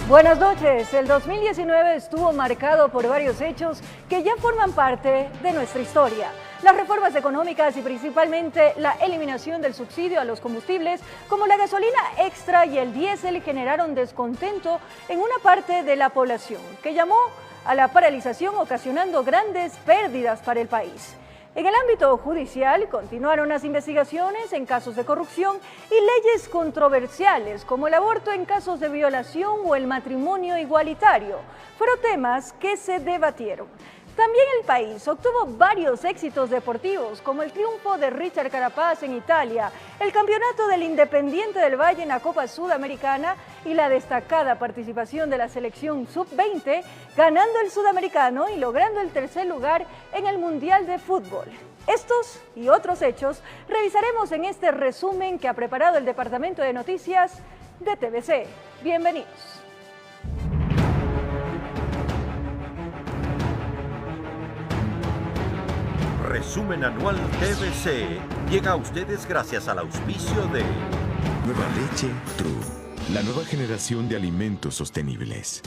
Buenas noches. El 2019 estuvo marcado por varios hechos que ya forman parte de nuestra historia. Las reformas económicas y principalmente la eliminación del subsidio a los combustibles como la gasolina extra y el diésel generaron descontento en una parte de la población que llamó a la paralización, ocasionando grandes pérdidas para el país. En el ámbito judicial continuaron las investigaciones en casos de corrupción y leyes controversiales como el aborto en casos de violación o el matrimonio igualitario. Fueron temas que se debatieron. También el país obtuvo varios éxitos deportivos, como el triunfo de Richard Carapaz en Italia, el campeonato del Independiente del Valle en la Copa Sudamericana y la destacada participación de la selección sub-20, ganando el sudamericano y logrando el tercer lugar en el Mundial de Fútbol. Estos y otros hechos revisaremos en este resumen que ha preparado el Departamento de Noticias de TVC. Bienvenidos. Resumen anual TVC llega a ustedes gracias al auspicio de Nueva Leche True, la nueva generación de alimentos sostenibles.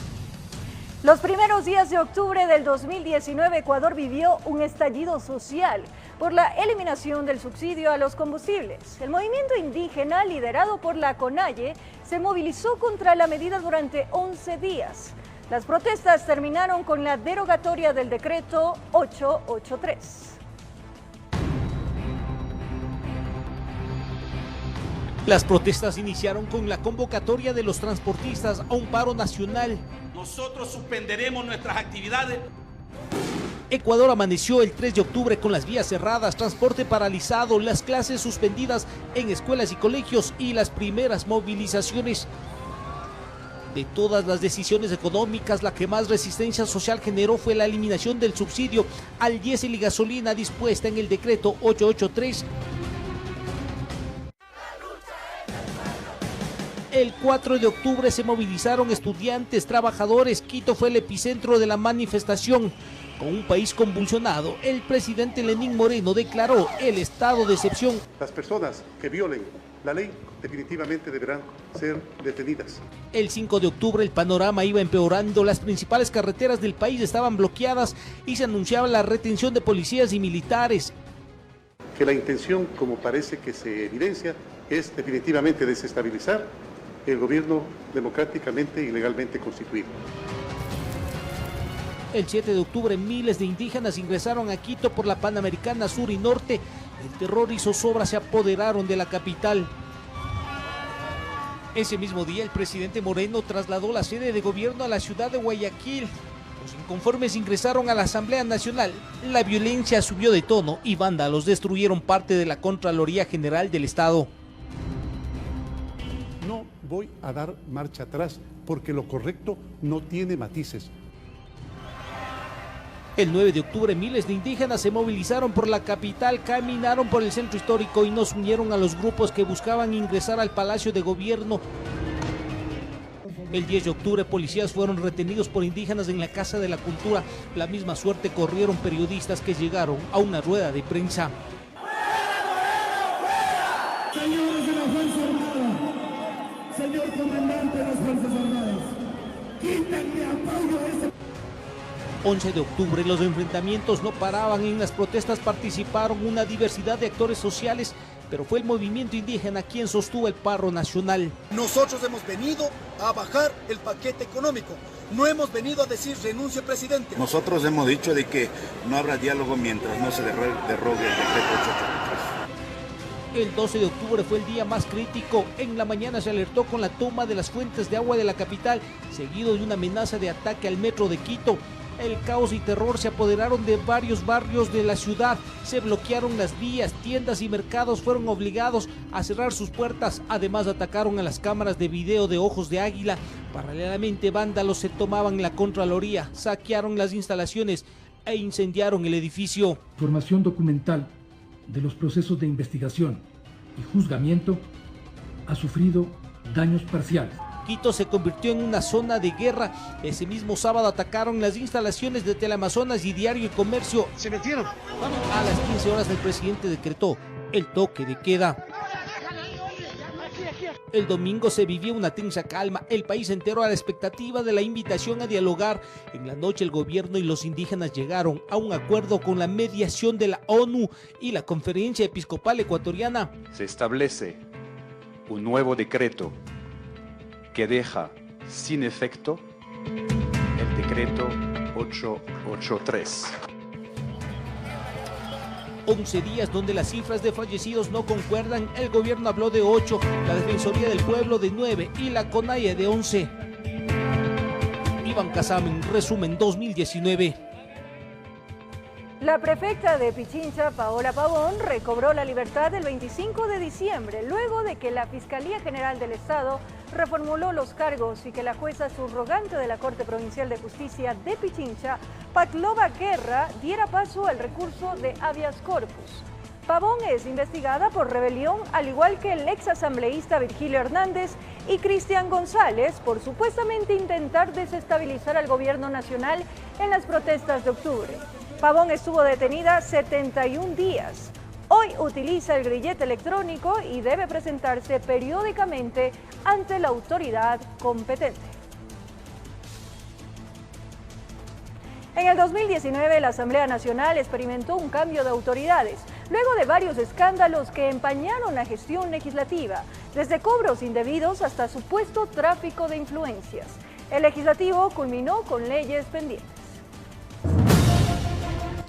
Los primeros días de octubre del 2019, Ecuador vivió un estallido social por la eliminación del subsidio a los combustibles. El movimiento indígena, liderado por la CONAIE, se movilizó contra la medida durante 11 días. Las protestas terminaron con la derogatoria del decreto 883. Las protestas iniciaron con la convocatoria de los transportistas a un paro nacional. Nosotros suspenderemos nuestras actividades. Ecuador amaneció el 3 de octubre con las vías cerradas, transporte paralizado, las clases suspendidas en escuelas y colegios y las primeras movilizaciones. De todas las decisiones económicas, la que más resistencia social generó fue la eliminación del subsidio al diésel y gasolina dispuesta en el decreto 883. El 4 de octubre se movilizaron estudiantes, trabajadores. Quito fue el epicentro de la manifestación. Con un país convulsionado, el presidente Lenín Moreno declaró el estado de excepción. Las personas que violen la ley definitivamente deberán ser detenidas. El 5 de octubre el panorama iba empeorando, las principales carreteras del país estaban bloqueadas y se anunciaba la retención de policías y militares. Que la intención, como parece que se evidencia, es definitivamente desestabilizar el gobierno democráticamente y legalmente constituido. El 7 de octubre miles de indígenas ingresaron a Quito por la Panamericana Sur y Norte. El terror y zozobra se apoderaron de la capital. Ese mismo día el presidente Moreno trasladó la sede de gobierno a la ciudad de Guayaquil. Los inconformes ingresaron a la Asamblea Nacional. La violencia subió de tono y vándalos destruyeron parte de la Contraloría General del Estado. No voy a dar marcha atrás porque lo correcto no tiene matices. El 9 de octubre miles de indígenas se movilizaron por la capital, caminaron por el centro histórico y nos unieron a los grupos que buscaban ingresar al Palacio de Gobierno. El 10 de octubre policías fueron retenidos por indígenas en la Casa de la Cultura. La misma suerte corrieron periodistas que llegaron a una rueda de prensa. Señores de la Fuerza Armada, señor comandante de las Fuerzas Armadas, quítenle apoyo a este... 11 de octubre los enfrentamientos no paraban, en las protestas participaron una diversidad de actores sociales, pero fue el movimiento indígena quien sostuvo el paro nacional. Nosotros hemos venido a bajar el paquete económico, no hemos venido a decir renuncie presidente. Nosotros hemos dicho de que no habrá diálogo mientras no se derrogue el decreto 883. El 12 de octubre fue el día más crítico. En la mañana se alertó con la toma de las fuentes de agua de la capital, seguido de una amenaza de ataque al metro de Quito. El caos y terror se apoderaron de varios barrios de la ciudad, se bloquearon las vías, tiendas y mercados fueron obligados a cerrar sus puertas. Además atacaron a las cámaras de video de Ojos de Águila. Paralelamente vándalos se tomaban la Contraloría, saquearon las instalaciones e incendiaron el edificio. Información documental de los procesos de investigación y juzgamiento ha sufrido daños parciales. Quito se convirtió en una zona de guerra. Ese mismo sábado atacaron las instalaciones de Teleamazonas y Diario y Comercio. Se metieron. A las 15 horas el presidente decretó el toque de queda. El domingo se vivía una tensa calma, el país entero a la expectativa de la invitación a dialogar. En la noche el gobierno y los indígenas llegaron a un acuerdo con la mediación de la ONU y la Conferencia Episcopal Ecuatoriana. Se establece un nuevo decreto que deja sin efecto el decreto 883. 11 días donde las cifras de fallecidos no concuerdan, el gobierno habló de 8, la Defensoría del Pueblo de 9 y la CONAIE de 11. Iván Casamen, resumen 2019. La prefecta de Pichincha, Paola Pavón, recobró la libertad el 25 de diciembre, luego de que la Fiscalía General del Estado reformuló los cargos y que la jueza subrogante de la Corte Provincial de Justicia de Pichincha, Patlova Guerra, diera paso al recurso de habeas corpus. Pavón es investigada por rebelión, al igual que el exasambleísta Virgilio Hernández y Cristian González, por supuestamente intentar desestabilizar al gobierno nacional en las protestas de octubre. Pavón estuvo detenida 71 días. Hoy utiliza el grillete electrónico y debe presentarse periódicamente ante la autoridad competente. En el 2019, la Asamblea Nacional experimentó un cambio de autoridades, luego de varios escándalos que empañaron la gestión legislativa, desde cobros indebidos hasta supuesto tráfico de influencias. El legislativo culminó con leyes pendientes.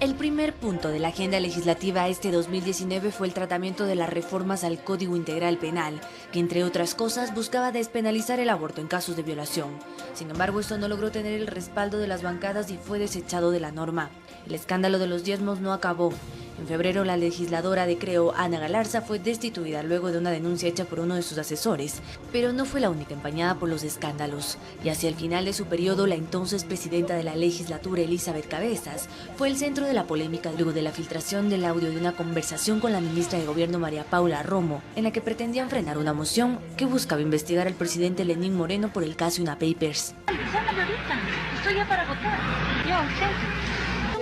El primer punto de la agenda legislativa este 2019 fue el tratamiento de las reformas al Código Integral Penal, que entre otras cosas buscaba despenalizar el aborto en casos de violación. Sin embargo, esto no logró tener el respaldo de las bancadas y fue desechado de la norma. El escándalo de los diezmos no acabó. En febrero, la legisladora de Creo, Ana Galarza, fue destituida luego de una denuncia hecha por uno de sus asesores, pero no fue la única empañada por los escándalos. Y hacia el final de su periodo, la entonces presidenta de la legislatura, Elizabeth Cabezas, fue el centro de la polémica luego de la filtración del audio de una conversación con la ministra de Gobierno, María Paula Romo, en la que pretendían frenar una moción que buscaba investigar al presidente Lenín Moreno por el caso Una Papers. Estoy ya para votar. Yo ausente.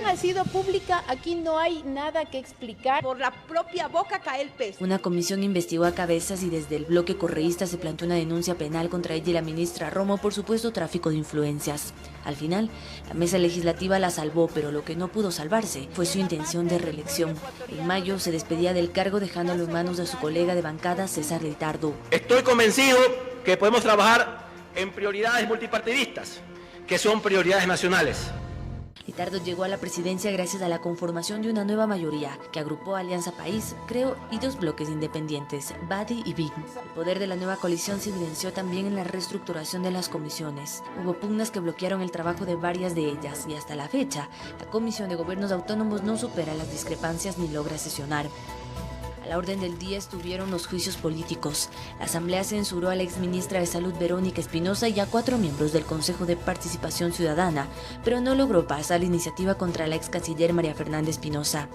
Ha sido pública, aquí no hay nada que explicar. Por la propia boca cae el pez. Una comisión investigó a Cabezas y desde el bloque correísta se planteó una denuncia penal contra ella y la ministra Romo por supuesto tráfico de influencias. Al final, la mesa legislativa la salvó, pero lo que no pudo salvarse fue su intención de reelección. En mayo se despedía del cargo dejándolo en manos de su colega de bancada, César Litardo. Estoy convencido que podemos trabajar en prioridades multipartidistas, que son prioridades nacionales. Litardo llegó a la presidencia gracias a la conformación de una nueva mayoría que agrupó Alianza País, Creo y dos bloques independientes, Badi y BIN. El poder de la nueva coalición se evidenció también en la reestructuración de las comisiones. Hubo pugnas que bloquearon el trabajo de varias de ellas y hasta la fecha, la Comisión de Gobiernos Autónomos no supera las discrepancias ni logra sesionar. A la orden del día estuvieron los juicios políticos. La Asamblea censuró a la exministra de Salud Verónica Espinosa y a 4 miembros del Consejo de Participación Ciudadana, pero no logró pasar la iniciativa contra la ex canciller María Fernanda Espinosa.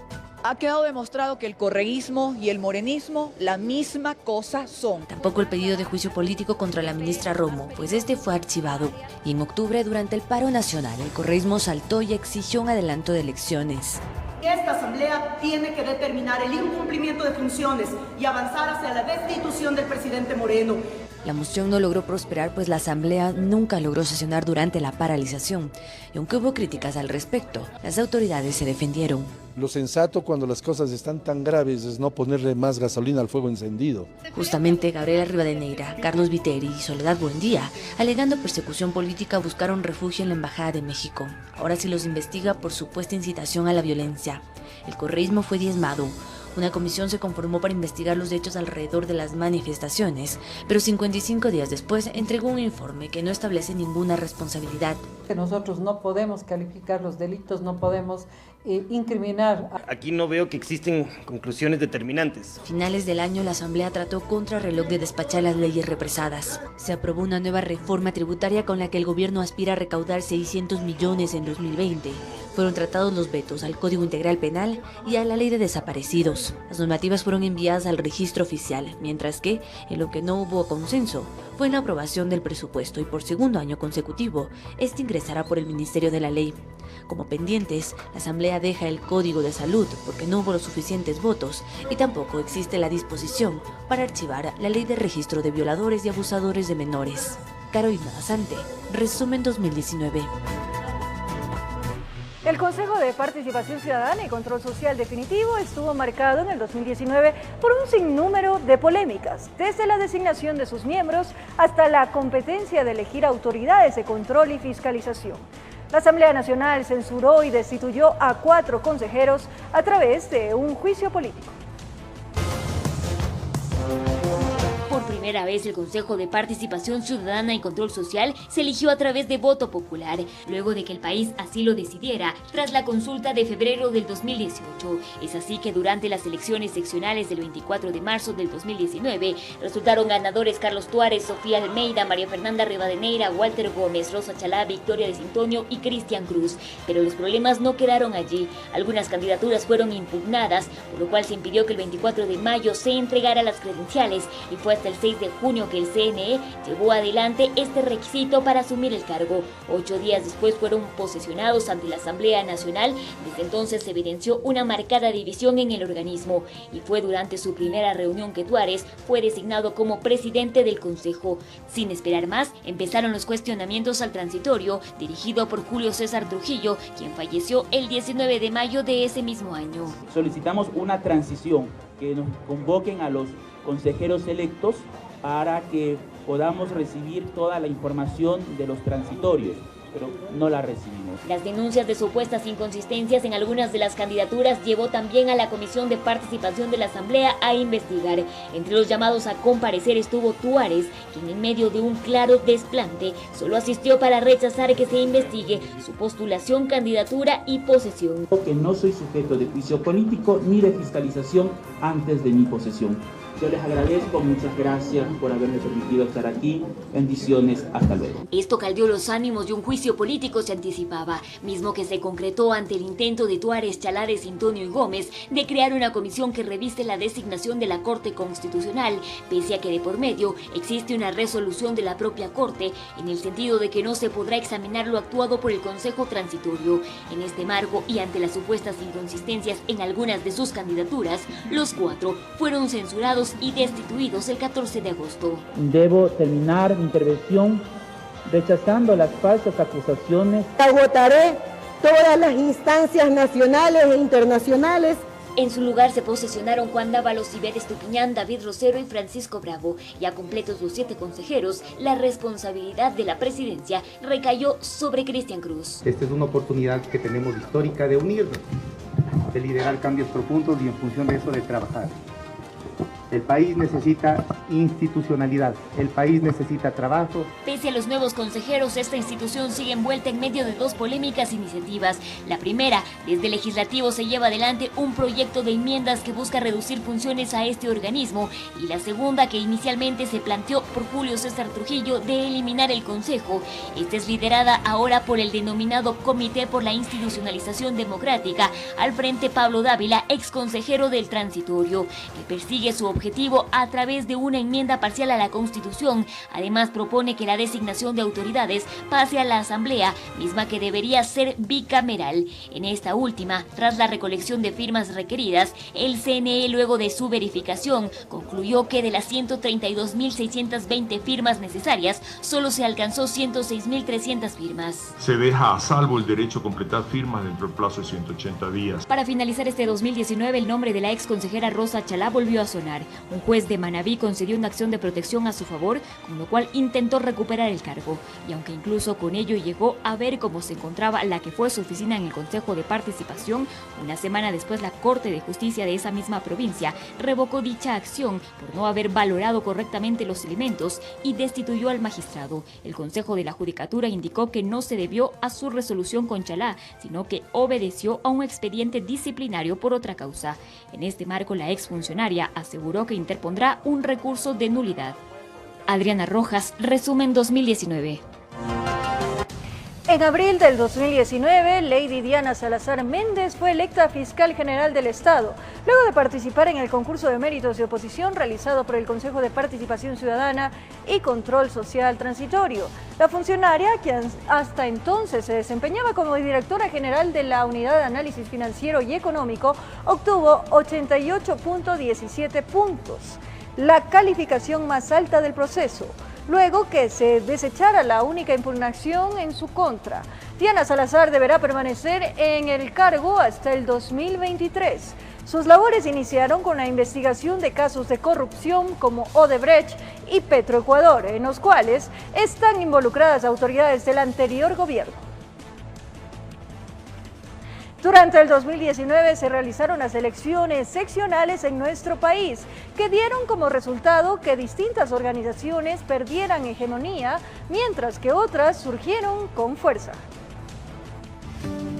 Ha quedado demostrado que el correísmo y el morenismo la misma cosa son. Tampoco el pedido de juicio político contra la ministra Romo, pues este fue archivado. Y en octubre, durante el paro nacional, el correísmo saltó y exigió un adelanto de elecciones. Esta Asamblea tiene que determinar el incumplimiento de funciones y avanzar hacia la destitución del presidente Moreno. La moción no logró prosperar, pues la Asamblea nunca logró sesionar durante la paralización. Y aunque hubo críticas al respecto, las autoridades se defendieron. Lo sensato cuando las cosas están tan graves es no ponerle más gasolina al fuego encendido. Justamente Gabriela Rivadeneira, Carlos Viteri y Soledad Buendía, alegando persecución política, buscaron refugio en la Embajada de México. Ahora se los investiga por supuesta incitación a la violencia. El correísmo fue diezmado. Una comisión se conformó para investigar los hechos alrededor de las manifestaciones, pero 55 días después entregó un informe que no establece ninguna responsabilidad. Nosotros no podemos calificar los delitos, no podemos incriminar. Aquí no veo que existen conclusiones determinantes. A finales del año, la Asamblea trató contra reloj de despachar las leyes represadas. Se aprobó una nueva reforma tributaria con la que el gobierno aspira a recaudar 600 millones en 2020. Fueron tratados los vetos al Código Integral Penal y a la Ley de Desaparecidos. Las normativas fueron enviadas al registro oficial, mientras que, en lo que no hubo consenso, fue en la aprobación del presupuesto y por segundo año consecutivo, este ingresó encabezará por el Ministerio de la Ley. Como pendientes, la Asamblea deja el Código de Salud porque no hubo los suficientes votos y tampoco existe la disposición para archivar la Ley de Registro de Violadores y Abusadores de Menores. Carolina Basante, resumen 2019. El Consejo de Participación Ciudadana y Control Social Definitivo estuvo marcado en el 2019 por un sinnúmero de polémicas, desde la designación de sus miembros hasta la competencia de elegir autoridades de control y fiscalización. La Asamblea Nacional censuró y destituyó a 4 consejeros a través de un juicio político. Por primera vez, el Consejo de Participación Ciudadana y Control Social se eligió a través de voto popular, luego de que el país así lo decidiera, tras la consulta de febrero del 2018. Es así que durante las elecciones seccionales del 24 de marzo del 2019, resultaron ganadores Carlos Tuárez, Sofía Almeida, María Fernanda Rivadeneira, Walter Gómez, Rosa Chalá, Victoria de Sintonio y Cristian Cruz. Pero los problemas no quedaron allí. Algunas candidaturas fueron impugnadas, por lo cual se impidió que el 24 de mayo se entregara las credenciales y fue hasta el 6 de junio que el CNE llevó adelante este requisito para asumir el cargo. 8 días después fueron posesionados ante la Asamblea Nacional. Desde entonces se evidenció una marcada división en el organismo y fue durante su primera reunión que Tuárez fue designado como presidente del Consejo. Sin esperar más, empezaron los cuestionamientos al transitorio dirigido por Julio César Trujillo, quien falleció el 19 de mayo de ese mismo año. Solicitamos una transición, que nos convoquen a los consejeros electos para que podamos recibir toda la información de los transitorios, pero no la recibimos. Las denuncias de supuestas inconsistencias en algunas de las candidaturas llevó también a la Comisión de Participación de la Asamblea a investigar. Entre los llamados a comparecer estuvo Tuárez, quien en medio de un claro desplante solo asistió para rechazar que se investigue su postulación, candidatura y posesión. Que no soy sujeto de juicio político ni de fiscalización antes de mi posesión. Yo les agradezco, muchas gracias por haberme permitido estar aquí. Bendiciones, hasta luego. Esto caldeó los ánimos y un juicio político se anticipaba, mismo que se concretó ante el intento de Tuárez, Chalá, de Sintonio y Gómez de crear una comisión que revise la designación de la Corte Constitucional, pese a que de por medio existe una resolución de la propia Corte en el sentido de que no se podrá examinar lo actuado por el Consejo Transitorio. En este marco y ante las supuestas inconsistencias en algunas de sus candidaturas, los 4 fueron censurados y destituidos el 14 de agosto. Debo terminar mi intervención rechazando las falsas acusaciones. Agotaré todas las instancias nacionales e internacionales. En su lugar se posesionaron Juan Dávalos, Iber Estupiñán, David Rosero y Francisco Bravo. Ya completos los 7 consejeros, la responsabilidad de la presidencia recayó sobre Cristian Cruz. Esta es una oportunidad que tenemos histórica de unirnos, de liderar cambios profundos y en función de eso de trabajar. El país necesita institucionalidad, el país necesita trabajo. Pese a los nuevos consejeros, esta institución sigue envuelta en medio de 2 polémicas iniciativas. La primera, desde el Legislativo se lleva adelante un proyecto de enmiendas que busca reducir funciones a este organismo, y la segunda, que inicialmente se planteó por Julio César Trujillo, de eliminar el Consejo. Esta es liderada ahora por el denominado Comité por la Institucionalización Democrática, al frente Pablo Dávila, ex consejero del Transitorio, que persigue su objetivo a través de una enmienda parcial a la Constitución. Además, propone que la designación de autoridades pase a la Asamblea, misma que debería ser bicameral. En esta última, tras la recolección de firmas requeridas, el CNE, luego de su verificación, concluyó que de las 132.620 firmas necesarias, solo se alcanzó 106.300 firmas. Se deja a salvo el derecho a completar firmas dentro del plazo de 180 días. Para finalizar este 2019, el nombre de la ex consejera Rosa Chalá volvió a sonar. Un juez de Manabí concedió una acción de protección a su favor, con lo cual intentó recuperar el cargo. Y aunque incluso con ello llegó a ver cómo se encontraba la que fue su oficina en el Consejo de Participación, una semana después la Corte de Justicia de esa misma provincia revocó dicha acción por no haber valorado correctamente los elementos y destituyó al magistrado. El Consejo de la Judicatura indicó que no se debió a su resolución con Chalá, sino que obedeció a un expediente disciplinario por otra causa. En este marco, la exfuncionaria aseguró que interpondrá un recurso de nulidad. Adriana Rojas, resumen 2019. En abril del 2019, Lady Diana Salazar Méndez fue electa fiscal general del Estado, luego de participar en el concurso de méritos de oposición realizado por el Consejo de Participación Ciudadana y Control Social Transitorio. La funcionaria, que hasta entonces se desempeñaba como directora general de la Unidad de Análisis Financiero y Económico, obtuvo 88.17 puntos, la calificación más alta del proceso, luego que se desechara la única impugnación en su contra. Diana Salazar deberá permanecer en el cargo hasta el 2023. Sus labores iniciaron con la investigación de casos de corrupción como Odebrecht y Petroecuador, en los cuales están involucradas autoridades del anterior gobierno. Durante el 2019 se realizaron las elecciones seccionales en nuestro país, que dieron como resultado que distintas organizaciones perdieran hegemonía, mientras que otras surgieron con fuerza.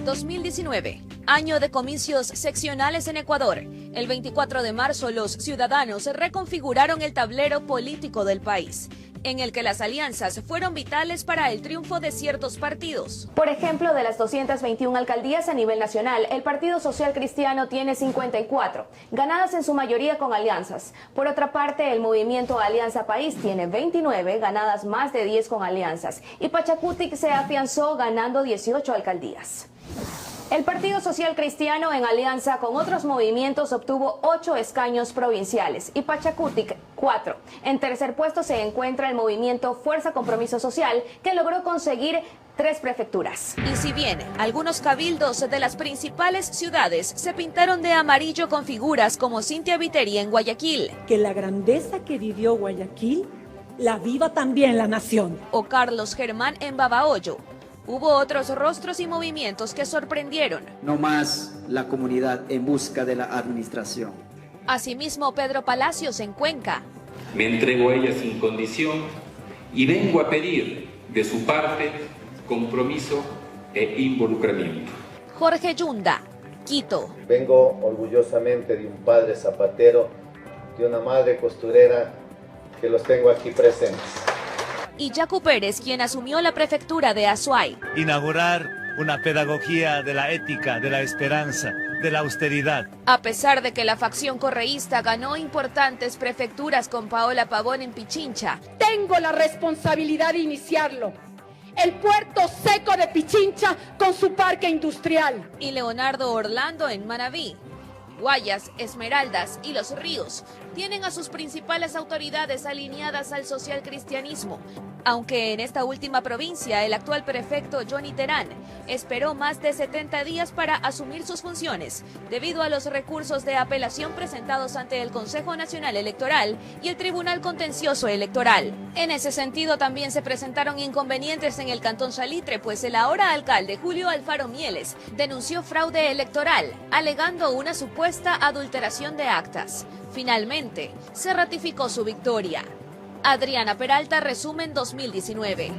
2019, año de comicios seccionales en Ecuador. El 24 de marzo los ciudadanos reconfiguraron el tablero político del país, en el que las alianzas fueron vitales para el triunfo de ciertos partidos. Por ejemplo, de las 221 alcaldías a nivel nacional, el Partido Social Cristiano tiene 54, ganadas en su mayoría con alianzas. Por otra parte, el movimiento Alianza País tiene 29, ganadas más de 10 con alianzas. Y Pachacutic se afianzó ganando 18 alcaldías. El Partido Social Cristiano, en alianza con otros movimientos, obtuvo 8 escaños provinciales y Pachacutic 4. En tercer puesto se encuentra el movimiento Fuerza Compromiso Social, que logró conseguir 3 prefecturas. Y si bien algunos cabildos de las principales ciudades se pintaron de amarillo con figuras como Cintia Viteri en Guayaquil, que la grandeza que vivió Guayaquil la viva también la nación, o Carlos Germán en Babahoyo, hubo otros rostros y movimientos que sorprendieron. No más la comunidad en busca de la administración. Asimismo, Pedro Palacios en Cuenca. Me entrego a ella sin condición y vengo a pedir de su parte compromiso e involucramiento. Jorge Yunda, Quito. Vengo orgullosamente de un padre zapatero, de una madre costurera, que los tengo aquí presentes. Y Yacu Pérez, quien asumió la prefectura de Azuay. Inaugurar una pedagogía de la ética, de la esperanza, de la austeridad. A pesar de que la facción correísta ganó importantes prefecturas con Paola Pavón en Pichincha, tengo la responsabilidad de iniciarlo. El puerto seco de Pichincha con su parque industrial. Y Leonardo Orlando en Manabí. Guayas, Esmeraldas y Los Ríos tienen a sus principales autoridades alineadas al socialcristianismo, aunque en esta última provincia el actual prefecto Johnny Terán esperó más de 70 días para asumir sus funciones, debido a los recursos de apelación presentados ante el Consejo Nacional Electoral y el Tribunal Contencioso Electoral. En ese sentido también se presentaron inconvenientes en el Cantón Salitre, pues el ahora alcalde Julio Alfaro Mieles denunció fraude electoral, alegando una supuesta adulteración de actas. Finalmente, se ratificó su victoria. Adriana Peralta, resumen 2019.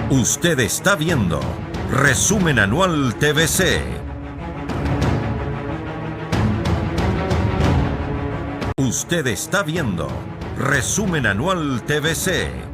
Usted está viendo Resumen Anual TVC. Usted está viendo Resumen Anual TVC.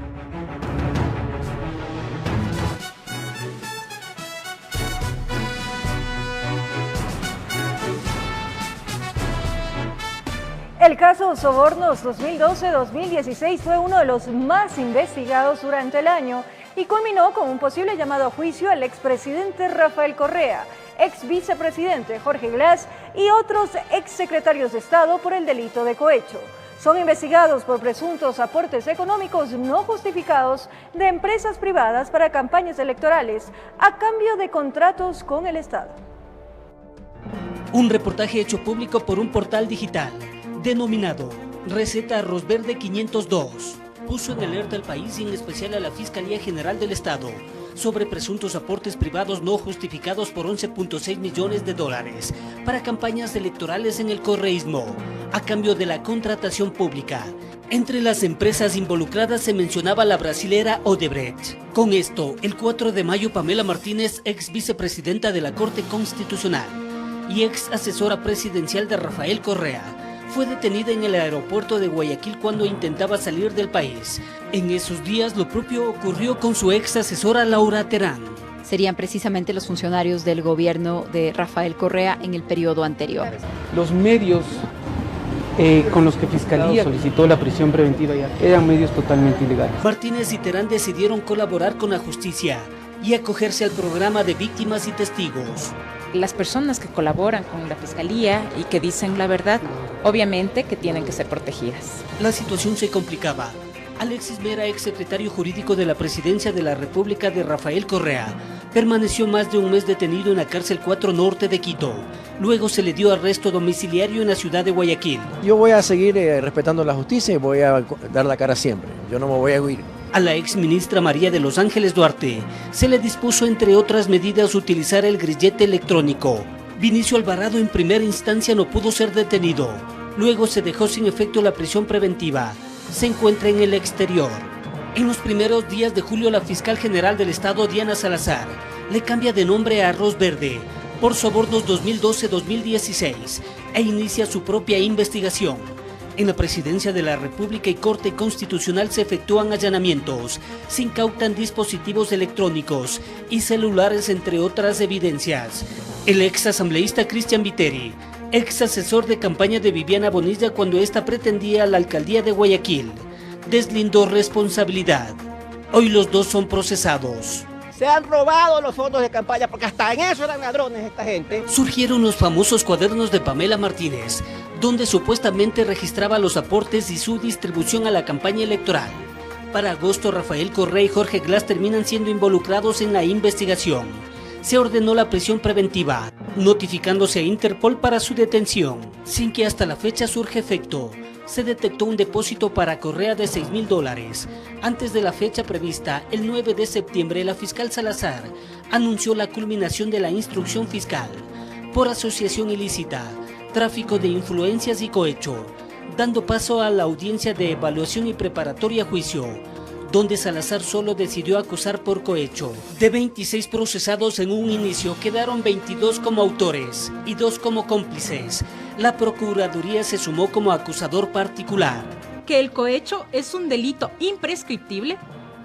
El caso Sobornos 2012-2016 fue uno de los más investigados durante el año y culminó con un posible llamado a juicio al expresidente Rafael Correa, ex vicepresidente Jorge Glass y otros exsecretarios de Estado por el delito de cohecho. Son investigados por presuntos aportes económicos no justificados de empresas privadas para campañas electorales a cambio de contratos con el Estado. Un reportaje hecho público por un portal digital denominado Receta Arroz Verde 502 puso en alerta al país y en especial a la Fiscalía General del Estado sobre presuntos aportes privados no justificados por 11.6 millones de dólares para campañas electorales en el correísmo, a cambio de la contratación pública. Entre las empresas involucradas se mencionaba la brasilera Odebrecht. Con esto, el 4 de mayo, Pamela Martínez, ex vicepresidenta de la Corte Constitucional y ex asesora presidencial de Rafael Correa, fue detenida en el aeropuerto de Guayaquil cuando intentaba salir del país. En esos días lo propio ocurrió con su ex asesora Laura Terán. Serían precisamente los funcionarios del gobierno de Rafael Correa en el periodo anterior. Los medios con los que Fiscalía solicitó la prisión preventiva ya eran medios totalmente ilegales. Martínez y Terán decidieron colaborar con la justicia y acogerse al programa de víctimas y testigos. Las personas que colaboran con la Fiscalía y que dicen la verdad, obviamente que tienen que ser protegidas. La situación se complicaba. Alexis Mera, exsecretario jurídico de la Presidencia de la República de Rafael Correa, permaneció más de un mes detenido en la cárcel 4 Norte de Quito. Luego se le dio arresto domiciliario en la ciudad de Guayaquil. Yo voy a seguir respetando la justicia y voy a dar la cara siempre. Yo no me voy a huir. A la exministra María de los Ángeles Duarte se le dispuso, entre otras medidas, utilizar el grillete electrónico. Vinicio Alvarado en primera instancia no pudo ser detenido. Luego se dejó sin efecto la prisión preventiva. Se encuentra en el exterior. En los primeros días de julio, la fiscal general del estado, Diana Salazar, le cambia de nombre a Arroz Verde por sobornos 2012-2016 e inicia su propia investigación. En la Presidencia de la República y Corte Constitucional se efectúan allanamientos, se incautan dispositivos electrónicos y celulares, entre otras evidencias. El ex asambleísta Cristian Viteri, ex asesor de campaña de Viviana Bonilla cuando ésta pretendía la alcaldía de Guayaquil, deslindó responsabilidad. Hoy los dos son procesados. Se han robado los fondos de campaña porque hasta en eso eran ladrones esta gente. Surgieron los famosos cuadernos de Pamela Martínez, donde supuestamente registraba los aportes y su distribución a la campaña electoral. Para agosto, Rafael Correa y Jorge Glass terminan siendo involucrados en la investigación. Se ordenó la prisión preventiva, notificándose a Interpol para su detención, sin que hasta la fecha surja efecto. Se detectó un depósito para Correa de $6,000. Antes de la fecha prevista, el 9 de septiembre, la fiscal Salazar anunció la culminación de la instrucción fiscal por asociación ilícita, tráfico de influencias y cohecho, dando paso a la audiencia de evaluación y preparatoria a juicio, donde Salazar solo decidió acusar por cohecho. De 26 procesados en un inicio, quedaron 22 como autores y 2 como cómplices. La Procuraduría se sumó como acusador particular. Que el cohecho es un delito imprescriptible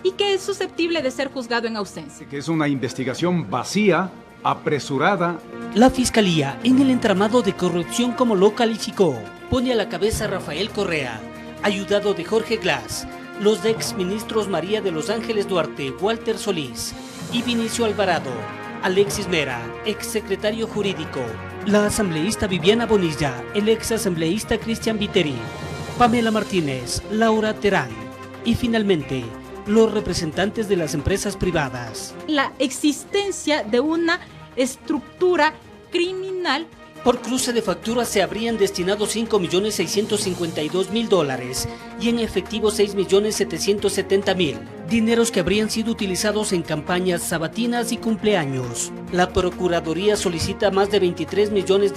y que es susceptible de ser juzgado en ausencia. Que es una investigación vacía, apresurada. La Fiscalía, en el entramado de corrupción como lo calificó, pone a la cabeza a Rafael Correa, ayudado de Jorge Glass, los exministros María de los Ángeles Duarte, Walter Solís y Vinicio Alvarado, Alexis Mera, exsecretario jurídico, la asambleísta Viviana Bonilla, el exasambleísta Cristian Viteri, Pamela Martínez, Laura Terán y finalmente los representantes de las empresas privadas. La existencia de una estructura criminal. Por cruce de facturas se habrían destinado $5.652.000 y en efectivo $6.770.000, dineros que habrían sido utilizados en campañas sabatinas y cumpleaños. La Procuraduría solicita más de $23 millones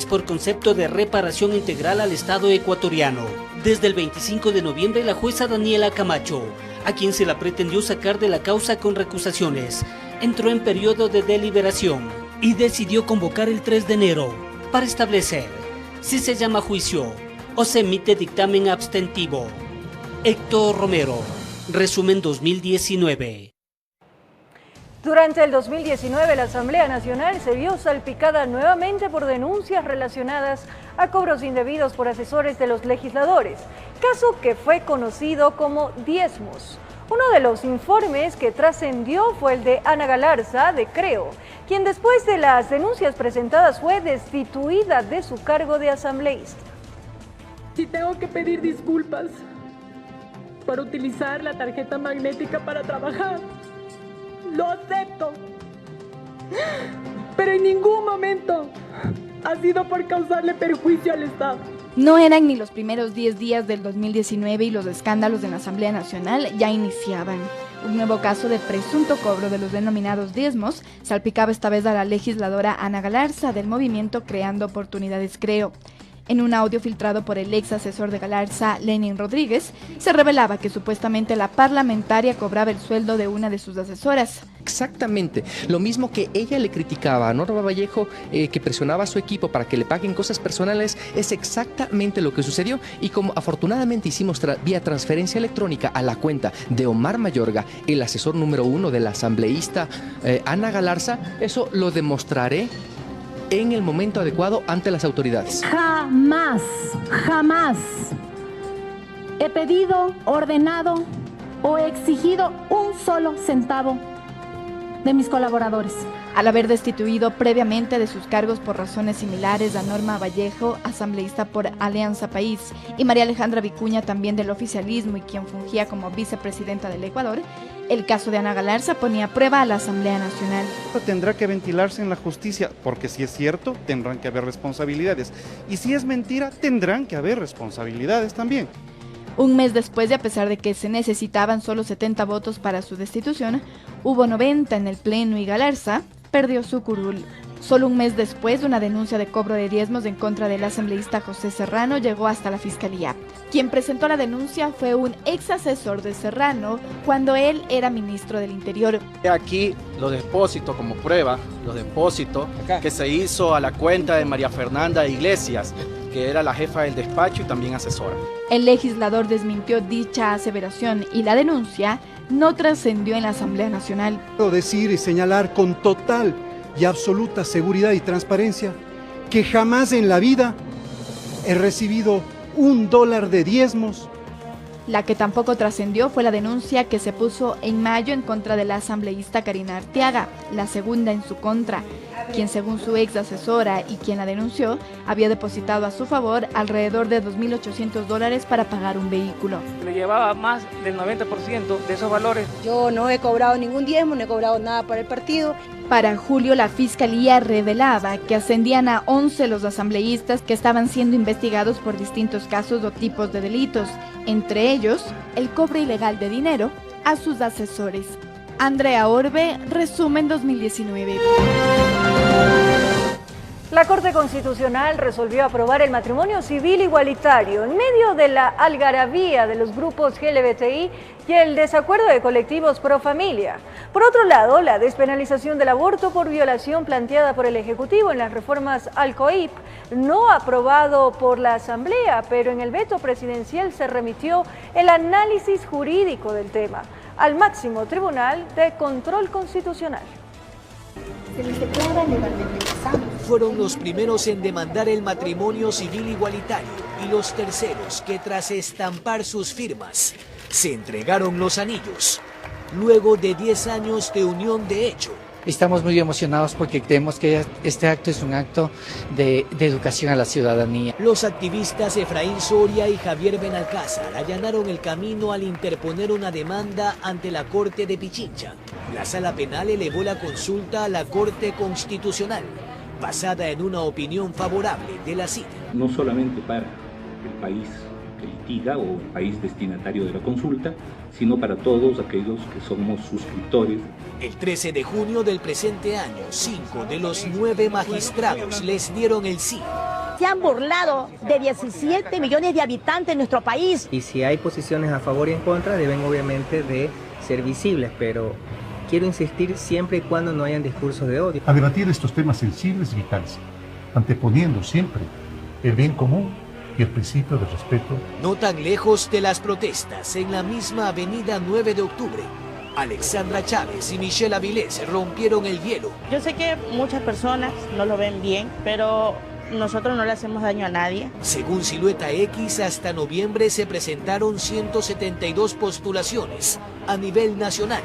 por concepto de reparación integral al Estado ecuatoriano. Desde el 25 de noviembre, la jueza Daniela Camacho, a quien se la pretendió sacar de la causa con recusaciones, entró en periodo de deliberación y decidió convocar el 3 de enero para establecer si se llama juicio o se emite dictamen abstentivo. Héctor Romero, resumen 2019. Durante el 2019, la Asamblea Nacional se vio salpicada nuevamente por denuncias relacionadas a cobros indebidos por asesores de los legisladores, caso que fue conocido como diezmos. Uno de los informes que trascendió fue el de Ana Galarza, de Creo, quien después de las denuncias presentadas fue destituida de su cargo de asambleísta. Si tengo que pedir disculpas por utilizar la tarjeta magnética para trabajar, lo acepto, pero en ningún momento ha sido por causarle perjuicio al Estado. No eran ni los primeros 10 días del 2019 y los escándalos en la Asamblea Nacional ya iniciaban. Un nuevo caso de presunto cobro de los denominados diezmos salpicaba esta vez a la legisladora Ana Galarza del movimiento Creando Oportunidades Creo. En un audio filtrado por el ex asesor de Galarza, Lenin Rodríguez, se revelaba que supuestamente la parlamentaria cobraba el sueldo de una de sus asesoras. Exactamente, lo mismo que ella le criticaba a Norma Vallejo, que presionaba a su equipo para que le paguen cosas personales, es exactamente lo que sucedió. Y como afortunadamente hicimos vía transferencia electrónica a la cuenta de Omar Mayorga, el asesor número 1 de la asambleísta Ana Galarza, eso lo demostraré en el momento adecuado ante las autoridades. Jamás he pedido, ordenado o exigido un solo centavo de mis colaboradores. Al haber destituido previamente de sus cargos por razones similares a Norma Vallejo, asambleísta por Alianza País, y María Alejandra Vicuña, también del oficialismo y quien fungía como vicepresidenta del Ecuador, el caso de Ana Galarza ponía a prueba a la Asamblea Nacional. Tendrá que ventilarse en la justicia, porque si es cierto, tendrán que haber responsabilidades. Y si es mentira, tendrán que haber responsabilidades también. Un mes después, y a pesar de que se necesitaban solo 70 votos para su destitución, hubo 90 en el Pleno y Galarza perdió su curul. Solo un mes después, una denuncia de cobro de diezmos en contra del asambleísta José Serrano llegó hasta la Fiscalía. Quien presentó la denuncia fue un ex asesor de Serrano cuando él era ministro del Interior. Aquí los depósitos como prueba, los depósitos que se hizo a la cuenta de María Fernanda Iglesias, que era la jefa del despacho y también asesora. El legislador desmintió dicha aseveración y la denuncia no trascendió en la Asamblea Nacional. Puedo decir y señalar con total y absoluta seguridad y transparencia que jamás en la vida he recibido $1 de diezmos. La que tampoco trascendió fue la denuncia que se puso en mayo en contra de la asambleísta Karina Arteaga, la segunda en su contra, quien según su ex asesora y quien la denunció, había depositado a su favor alrededor de $2.800 para pagar un vehículo. Le llevaba más del 90% de esos valores. Yo no he cobrado ningún diezmo, no he cobrado nada para el partido. Para julio, la Fiscalía revelaba que ascendían a 11 los asambleístas que estaban siendo investigados por distintos casos o tipos de delitos, entre ellos el cobro ilegal de dinero a sus asesores. Andrea Orbe, resumen 2019. La Corte Constitucional resolvió aprobar el matrimonio civil igualitario en medio de la algarabía de los grupos LGBTI y el desacuerdo de colectivos pro familia. Por otro lado, la despenalización del aborto por violación planteada por el Ejecutivo en las reformas al COIP, no aprobado por la Asamblea, pero en el veto presidencial se remitió el análisis jurídico del tema al máximo Tribunal de Control Constitucional. Fueron los primeros en demandar el matrimonio civil igualitario y los terceros que tras estampar sus firmas se entregaron los anillos, luego de 10 años de unión de hecho. Estamos muy emocionados porque creemos que este acto es un acto de educación a la ciudadanía. Los activistas Efraín Soria y Javier Benalcázar allanaron el camino al interponer una demanda ante la Corte de Pichincha. La Sala Penal elevó la consulta a la Corte Constitucional, basada en una opinión favorable de la CID. No solamente para el país que litiga o el país destinatario de la consulta, sino para todos aquellos que somos suscriptores. El 13 de junio del presente año, 5 de los 9 magistrados les dieron el sí. Se han burlado de 17 millones de habitantes en nuestro país. Y si hay posiciones a favor y en contra, deben obviamente de ser visibles, pero quiero insistir siempre y cuando no hayan discursos de odio. A debatir estos temas sensibles y vitales, anteponiendo siempre el bien común y el principio de respeto. No tan lejos de las protestas, en la misma avenida 9 de octubre, Alexandra Chávez y Michelle Avilés rompieron el hielo. Yo sé que muchas personas no lo ven bien, pero nosotros no le hacemos daño a nadie. Según Silueta X, hasta noviembre se presentaron 172 postulaciones a nivel nacional.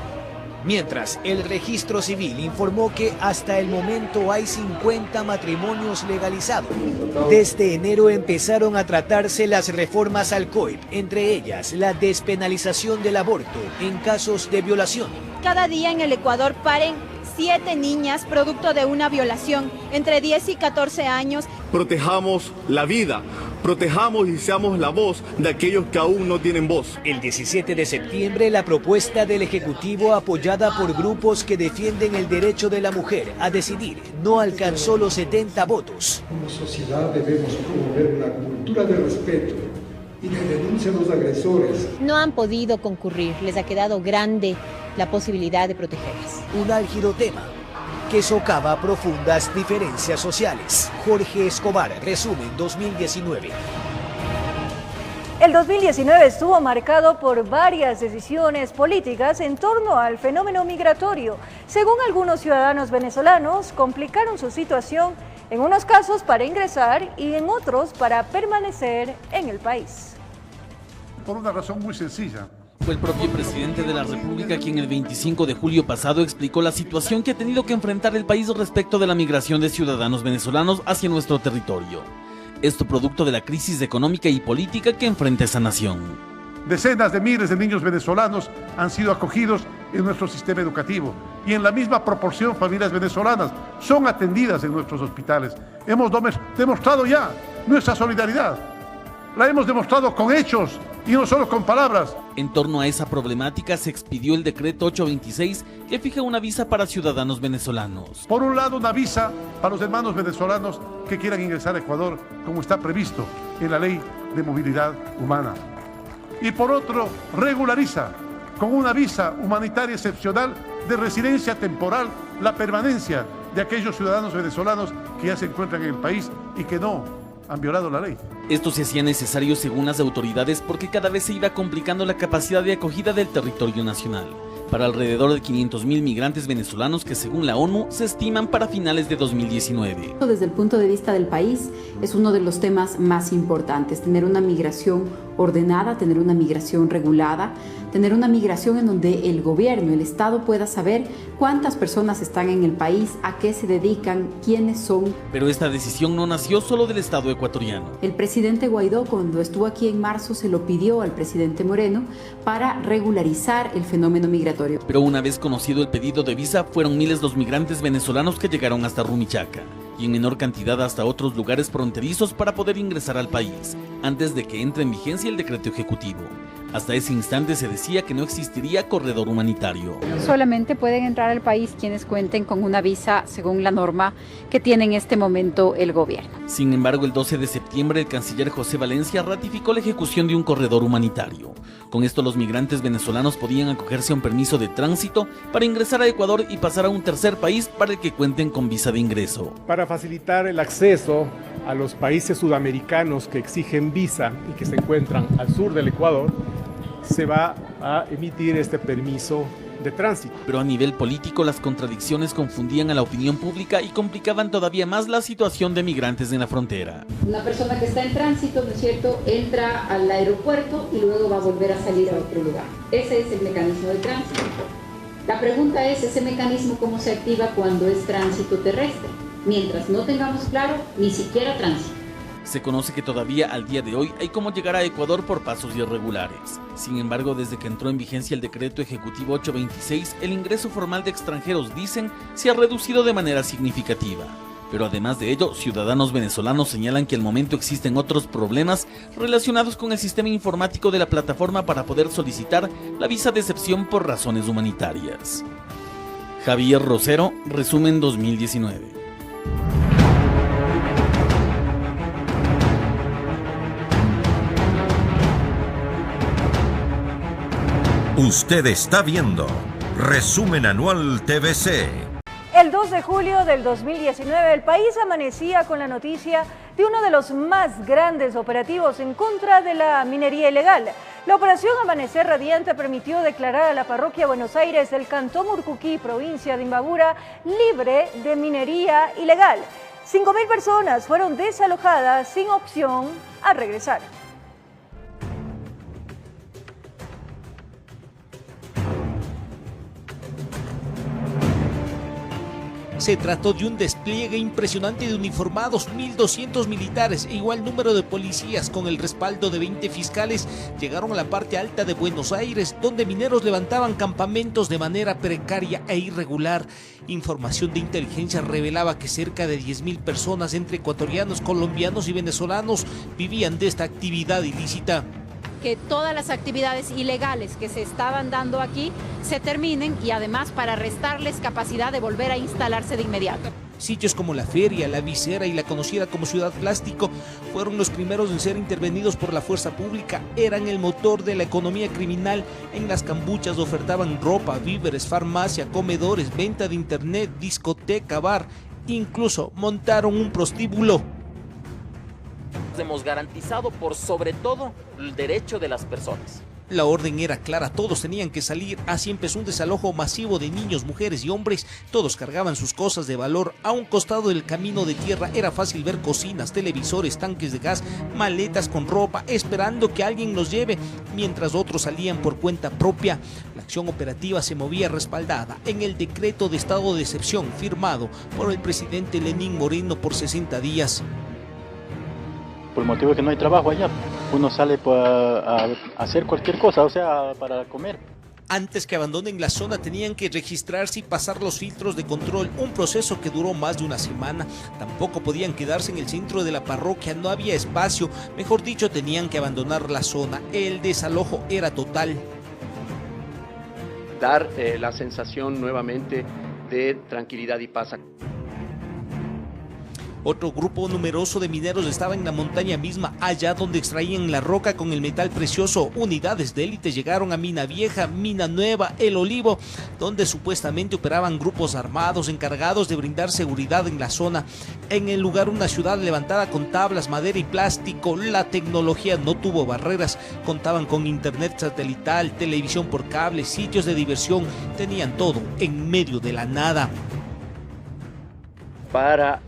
Mientras, el Registro Civil informó que hasta el momento hay 50 matrimonios legalizados. Desde enero empezaron a tratarse las reformas al COIP, entre ellas la despenalización del aborto en casos de violación. Cada día en el Ecuador paren 7 niñas producto de una violación entre 10 y 14 años protejamos la vida, protejamos y seamos la voz de aquellos que aún no tienen voz. El 17 de septiembre, la propuesta del Ejecutivo, apoyada por grupos que defienden el derecho de la mujer a decidir, no alcanzó los 70 votos. Como sociedad debemos promover una cultura de respeto y de denuncia a los agresores. No han podido concurrir, les ha quedado grande la posibilidad de protegerlas. Un álgido tema que socava profundas diferencias sociales. Jorge Escobar, resumen 2019. El 2019 estuvo marcado por varias decisiones políticas en torno al fenómeno migratorio. Según algunos ciudadanos venezolanos, complicaron su situación en unos casos para ingresar y en otros para permanecer en el país. Por una razón muy sencilla. Fue el propio presidente de la República quien el 25 de julio pasado explicó la situación que ha tenido que enfrentar el país respecto de la migración de ciudadanos venezolanos hacia nuestro territorio. Esto producto de la crisis económica y política que enfrenta esa nación. Decenas de miles de niños venezolanos han sido acogidos en nuestro sistema educativo y en la misma proporción familias venezolanas son atendidas en nuestros hospitales. Hemos demostrado ya nuestra solidaridad. La hemos demostrado con hechos y no solo con palabras. En torno a esa problemática se expidió el decreto 826 que fija una visa para ciudadanos venezolanos. Por un lado, una visa para los hermanos venezolanos que quieran ingresar a Ecuador, como está previsto en la Ley de Movilidad Humana. Y por otro, regulariza con una visa humanitaria excepcional de residencia temporal la permanencia de aquellos ciudadanos venezolanos que ya se encuentran en el país y que no han violado la ley. Esto se hacía necesario según las autoridades porque cada vez se iba complicando la capacidad de acogida del territorio nacional para alrededor de 500.000 migrantes venezolanos que según la ONU se estiman para finales de 2019. Desde el punto de vista del país es uno de los temas más importantes, tener una migración ordenada, tener una migración regulada, tener una migración en donde el gobierno, el Estado pueda saber cuántas personas están en el país, a qué se dedican, quiénes son. Pero esta decisión no nació solo del Estado ecuatoriano. El presidente Guaidó, cuando estuvo aquí en marzo, se lo pidió al presidente Moreno para regularizar el fenómeno migratorio. Pero una vez conocido el pedido de visa, fueron miles los migrantes venezolanos que llegaron hasta Rumichaca y en menor cantidad hasta otros lugares fronterizos para poder ingresar al país, antes de que entre en vigencia el decreto ejecutivo. Hasta ese instante se decía que no existiría corredor humanitario. Solamente pueden entrar al país quienes cuenten con una visa según la norma que tiene en este momento el gobierno. Sin embargo, el 12 de septiembre el canciller José Valencia ratificó la ejecución de un corredor humanitario. Con esto los migrantes venezolanos podían acogerse a un permiso de tránsito para ingresar a Ecuador y pasar a un tercer país para el que cuenten con visa de ingreso. Para facilitar el acceso a los países sudamericanos que exigen visa y que se encuentran al sur del Ecuador, se va a emitir este permiso de tránsito. Pero a nivel político las contradicciones confundían a la opinión pública y complicaban todavía más la situación de migrantes en la frontera. Una persona que está en tránsito, ¿no es cierto?, entra al aeropuerto y luego va a volver a salir a otro lugar. Ese es el mecanismo de tránsito. La pregunta es, ¿ese mecanismo cómo se activa cuando es tránsito terrestre? Mientras no tengamos claro, ni siquiera tránsito. Se conoce que todavía al día de hoy hay cómo llegar a Ecuador por pasos irregulares. Sin embargo, desde que entró en vigencia el decreto ejecutivo 826, el ingreso formal de extranjeros, dicen, se ha reducido de manera significativa. Pero además de ello, ciudadanos venezolanos señalan que al momento existen otros problemas relacionados con el sistema informático de la plataforma para poder solicitar la visa de excepción por razones humanitarias. Javier Rosero, resumen 2019. Usted está viendo Resumen Anual TVC. El 2 de julio del 2019, el país amanecía con la noticia de uno de los más grandes operativos en contra de la minería ilegal. La operación Amanecer Radiante permitió declarar a la parroquia Buenos Aires del Cantón Urcuquí, provincia de Imbabura, libre de minería ilegal. 5.000 personas fueron desalojadas sin opción a regresar. Se trató de un despliegue impresionante de uniformados, 1.200 militares e igual número de policías con el respaldo de 20 fiscales llegaron a la parte alta de Buenos Aires, donde mineros levantaban campamentos de manera precaria e irregular. Información de inteligencia revelaba que cerca de 10.000 personas entre ecuatorianos, colombianos y venezolanos vivían de esta actividad ilícita. Que todas las actividades ilegales que se estaban dando aquí se terminen y además para restarles capacidad de volver a instalarse de inmediato. Sitios como la Feria, la Visera y la conocida como Ciudad Plástico fueron los primeros en ser intervenidos por la fuerza pública. Eran el motor de la economía criminal. En las cambuchas ofertaban ropa, víveres, farmacia, comedores, venta de internet, discoteca, bar. Incluso montaron un prostíbulo. Hemos garantizado por sobre todo el derecho de las personas. La orden era clara, todos tenían que salir, así empezó un desalojo masivo de niños, mujeres y hombres, todos cargaban sus cosas de valor. A un costado del camino de tierra era fácil ver cocinas, televisores, tanques de gas, maletas con ropa, esperando que alguien los lleve, mientras otros salían por cuenta propia. La acción operativa se movía respaldada en el decreto de estado de excepción firmado por el presidente Lenín Moreno por 60 días. Por el motivo de que no hay trabajo allá, uno sale a hacer cualquier cosa, o sea, para comer. Antes que abandonen la zona tenían que registrarse y pasar los filtros de control, un proceso que duró más de una semana. Tampoco podían quedarse en el centro de la parroquia, no había espacio, mejor dicho, tenían que abandonar la zona. El desalojo era total. Dar la sensación nuevamente de tranquilidad y paz. Otro grupo numeroso de mineros estaba en la montaña misma, allá donde extraían la roca con el metal precioso. Unidades de élite llegaron a Mina Vieja, Mina Nueva, El Olivo, donde supuestamente operaban grupos armados encargados de brindar seguridad en la zona. En el lugar, una ciudad levantada con tablas, madera y plástico. La tecnología no tuvo barreras, contaban con internet satelital, televisión por cable, sitios de diversión, tenían todo en medio de la nada. Para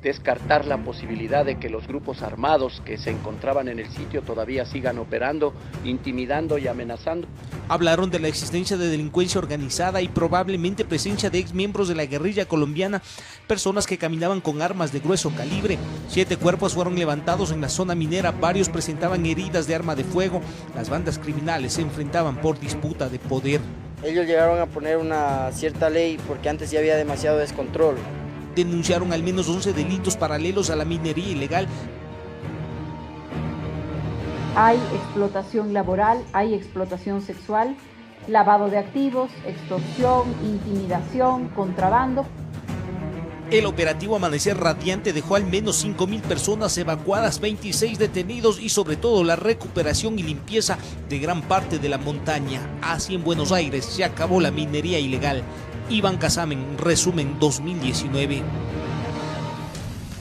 descartar la posibilidad de que los grupos armados que se encontraban en el sitio todavía sigan operando, intimidando y amenazando. Hablaron de la existencia de delincuencia organizada y probablemente presencia de exmiembros de la guerrilla colombiana, personas que caminaban con armas de grueso calibre. 7 cuerpos fueron levantados en la zona minera, varios presentaban heridas de arma de fuego. Las bandas criminales se enfrentaban por disputa de poder. Ellos llegaron a poner una cierta ley porque antes ya había demasiado descontrol. Denunciaron al menos 11 delitos paralelos a la minería ilegal. Hay explotación laboral, hay explotación sexual, lavado de activos, extorsión, intimidación, contrabando. El operativo Amanecer Radiante dejó al menos 5.000 personas evacuadas, 26 detenidos y sobre todo la recuperación y limpieza de gran parte de la montaña. Así en Buenos Aires se acabó la minería ilegal. Iván Casamen, resumen 2019.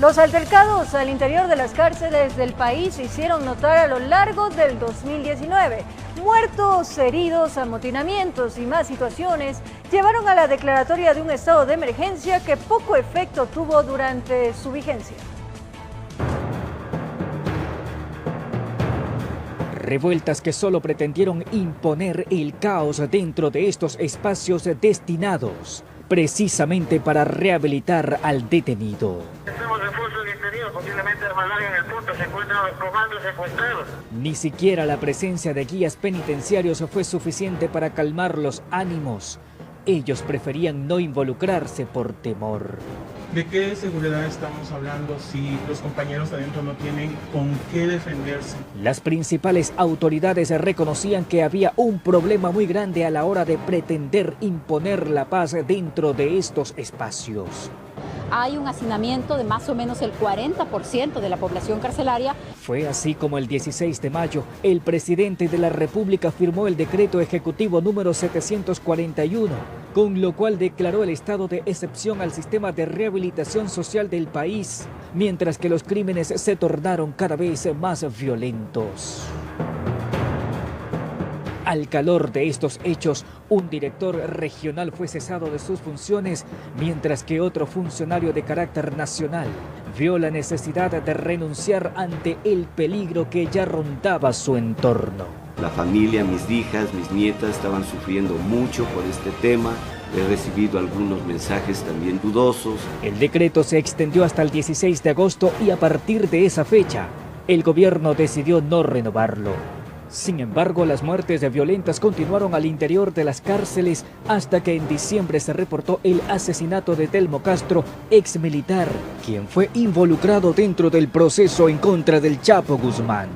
Los altercados al interior de las cárceles del país se hicieron notar a lo largo del 2019. Muertos, heridos, amotinamientos y más situaciones llevaron a la declaratoria de un estado de emergencia que poco efecto tuvo durante su vigencia. Revueltas que solo pretendieron imponer el caos dentro de estos espacios destinados precisamente para rehabilitar al detenido. Estamos refuerzos detenidos, posiblemente armados en el punto, se encuentran comandos secuestrados. Ni siquiera la presencia de guías penitenciarios fue suficiente para calmar los ánimos. Ellos preferían no involucrarse por temor. ¿De qué seguridad estamos hablando si los compañeros adentro no tienen con qué defenderse? Las principales autoridades reconocían que había un problema muy grande a la hora de pretender imponer la paz dentro de estos espacios. Hay un hacinamiento de más o menos el 40% de la población carcelaria. Fue así como el 16 de mayo, el presidente de la República firmó el decreto ejecutivo número 741, con lo cual declaró el estado de excepción al sistema de rehabilitación social del país, mientras que los crímenes se tornaron cada vez más violentos. Al calor de estos hechos, un director regional fue cesado de sus funciones, mientras que otro funcionario de carácter nacional vio la necesidad de renunciar ante el peligro que ya rondaba su entorno. La familia, mis hijas, mis nietas estaban sufriendo mucho por este tema. He recibido algunos mensajes también dudosos. El decreto se extendió hasta el 16 de agosto y a partir de esa fecha, el gobierno decidió no renovarlo. Sin embargo, las muertes violentas continuaron al interior de las cárceles hasta que en diciembre se reportó el asesinato de Telmo Castro, ex militar, quien fue involucrado dentro del proceso en contra del Chapo Guzmán.